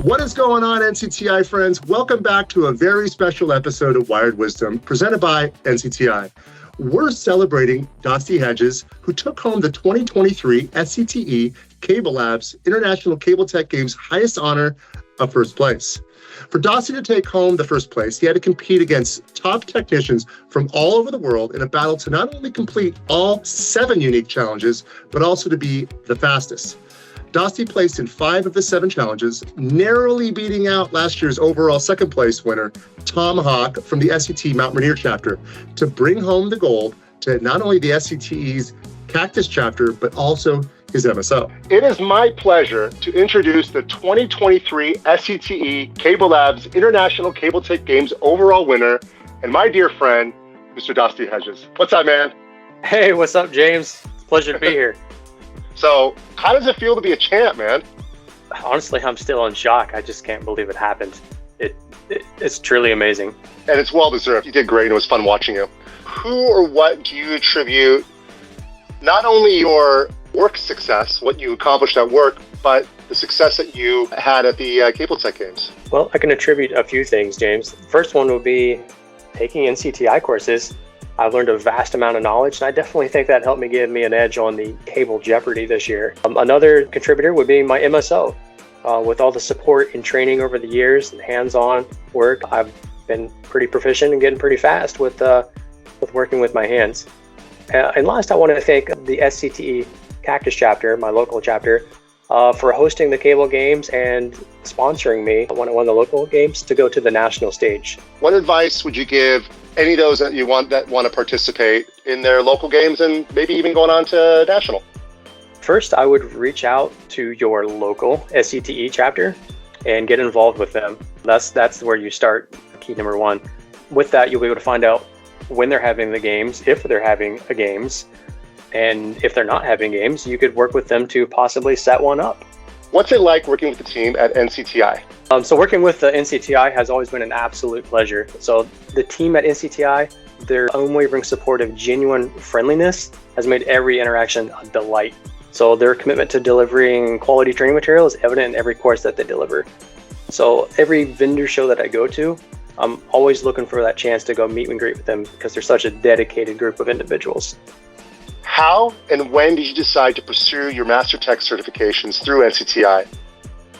What is going on, NCTI friends? Welcome back to a very special episode of Wired Wisdom presented by NCTI. We're celebrating Dosty Hedges, who took home the 2023 SCTE Cable Labs International Cable Tec Games highest honor of first place. For Dosty to take home the first place, he had to compete against top technicians from all over the world in a battle to not only complete all 7 unique challenges, but also to be the fastest. Dosty placed in 5 of the 7 challenges, narrowly beating out last year's overall second place winner, Tom Hawk from the SCTE Mount Rainier chapter, to bring home the gold to not only the SCTE's Cactus Chapter, but also his MSO. It is my pleasure to introduce the 2023 SCTE Cable Labs International Cable Tec Games overall winner, and my dear friend, Mr. Dosty Hedges. What's up, man? Hey, what's up, James? It's a pleasure to be here. So, how does it feel to be a champ, man? Honestly, I'm still in shock. I just can't believe it happened. It's truly amazing. And it's well-deserved. You did great. It was fun watching you. Who or what do you attribute not only your work success, what you accomplished at work, but the success that you had at the Cable Tec Games? Well, I can attribute a few things, James. The first one would be taking NCTI courses. I've learned a vast amount of knowledge, and I definitely think that helped me give me an edge on the Cable Jeopardy this year. Another contributor would be my MSO. With all the support and training over the years and hands-on work, I've been pretty proficient and getting pretty fast with working with my hands. And last, I want to thank the SCTE Cactus Chapter, my local chapter, for hosting the Cable Games and sponsoring me when I won the local games to go to the national stage. What advice would you give any of those that want to participate in their local games and maybe even going on to national? First, I would reach out to your local SCTE chapter and get involved with them. That's where you start, key number 1. With that, you'll be able to find out when they're having the games, if they're having a games, and if they're not having games, you could work with them to possibly set one up. What's it like working with the team at NCTI? So working with the NCTI has always been an absolute pleasure. So the team at NCTI, their unwavering support of genuine friendliness has made every interaction a delight. So their commitment to delivering quality training material is evident in every course that they deliver. So every vendor show that I go to, I'm always looking for that chance to go meet and greet with them because they're such a dedicated group of individuals. How and when did you decide to pursue your Master Tech certifications through NCTI?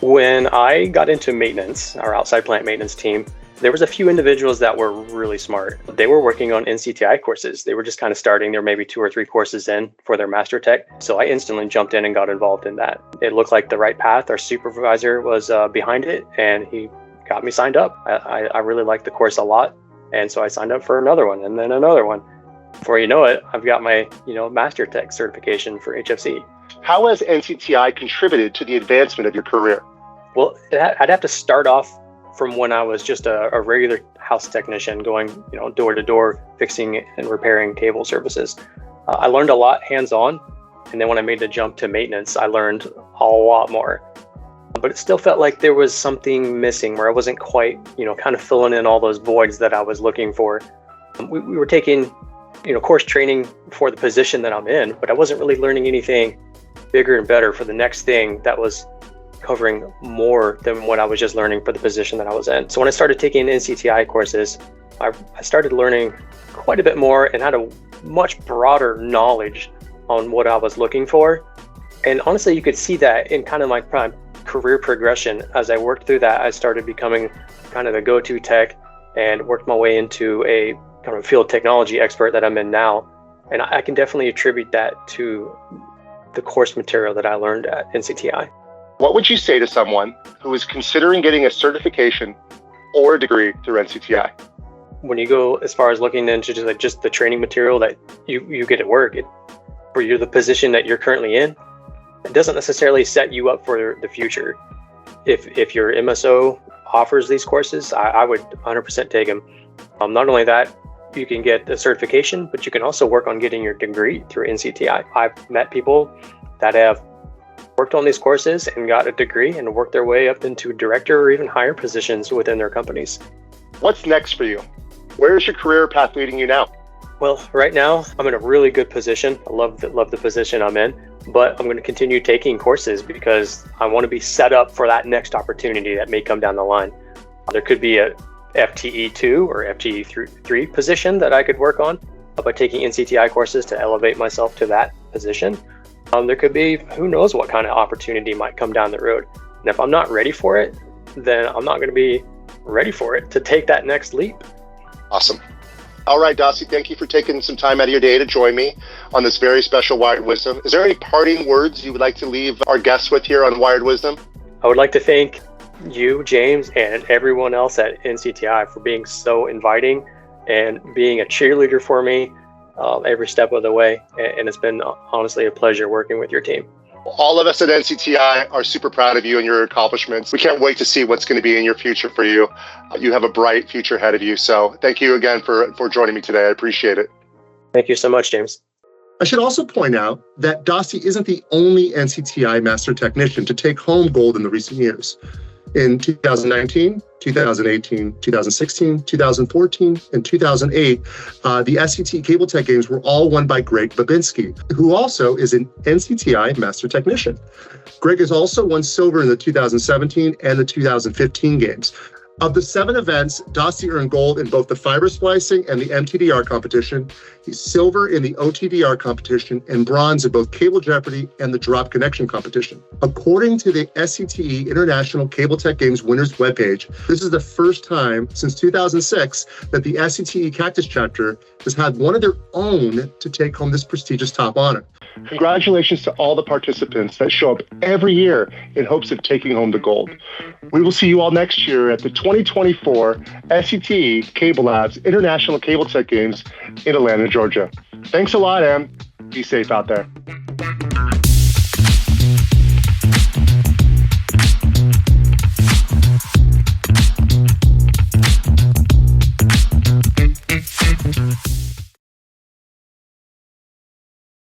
When I got into maintenance, our outside plant maintenance team, there was a few individuals that were really smart. They were working on NCTI courses. They were just kind of starting. There may be 2 or 3 courses in for their Master Tech. So I instantly jumped in and got involved in that. It looked like the right path. Our supervisor was behind it, and he got me signed up. I really liked the course a lot. And so I signed up for another one and then another one. Before you know it, I've got my Master Tech certification for HFC. How has NCTI contributed to the advancement of your career? Well, I'd have to start off from when I was just a regular house technician going, door to door, fixing and repairing cable services. I learned a lot hands-on, and then when I made the jump to maintenance, I learned a lot more. But it still felt like there was something missing where I wasn't quite, kind of filling in all those voids that I was looking for. We were taking, course training for the position that I'm in, but I wasn't really learning anything bigger and better for the next thing that was covering more than what I was just learning for the position that I was in. So when I started taking NCTI courses, I started learning quite a bit more and had a much broader knowledge on what I was looking for. And honestly, you could see that in kind of my career progression. As I worked through that, I started becoming kind of the go-to tech and worked my way into a kind of field technology expert that I'm in now. And I can definitely attribute that to the course material that I learned at NCTI. What would you say to someone who is considering getting a certification or a degree through NCTI? When you go as far as looking into just the training material that you get at work, for you, the position that you're currently in, it doesn't necessarily set you up for the future. If your MSO offers these courses, I would 100% take them. Not only that, you can get the certification, but you can also work on getting your degree through NCTI. I've met people that have worked on these courses and got a degree and worked their way up into director or even higher positions within their companies. What's next for you? Where is your career path leading you now? Well, right now I'm in a really good position. I love the position I'm in. but I'm going to continue taking courses because I want to be set up for that next opportunity that may come down the line. There could be a FTE2 or FTE3 position that I could work on by taking NCTI courses to elevate myself to that position. There could be, who knows what kind of opportunity might come down the road. And if I'm not ready for it, then I'm not going to be ready for it to take that next leap. Awesome. All right, Dosty, thank you for taking some time out of your day to join me on this very special Wired Wisdom. Is there any parting words you would like to leave our guests with here on Wired Wisdom? I would like to thank you, James, and everyone else at NCTI for being so inviting and being a cheerleader for me every step of the way. And it's been honestly a pleasure working with your team. All of us at NCTI are super proud of you and your accomplishments. We can't wait to see what's going to be in your future for you. You have a bright future ahead of you. So thank you again for joining me today. I appreciate it. Thank you so much, James. I should also point out that Dosty isn't the only NCTI master technician to take home gold in the recent years. In 2019, 2018, 2016, 2014, and 2008, the SCTE Cable Tec Games were all won by Greg Babinski, who also is an NCTI master technician. Greg has also won silver in the 2017 and the 2015 games. Of the 7 events, Dosty earned gold in both the fiber splicing and the MTDR competition. He's silver in the OTDR competition and bronze in both Cable Jeopardy and the Drop Connection competition. According to the SCTE International Cable Tec Games winners webpage, this is the first time since 2006 that the SCTE Cactus Chapter has had one of their own to take home this prestigious top honor. Congratulations to all the participants that show up every year in hopes of taking home the gold. We will see you all next year at the 2024 SCTE Cable Labs International Cable Tec Games in Atlanta, Georgia. Thanks a lot, Em. Be safe out there.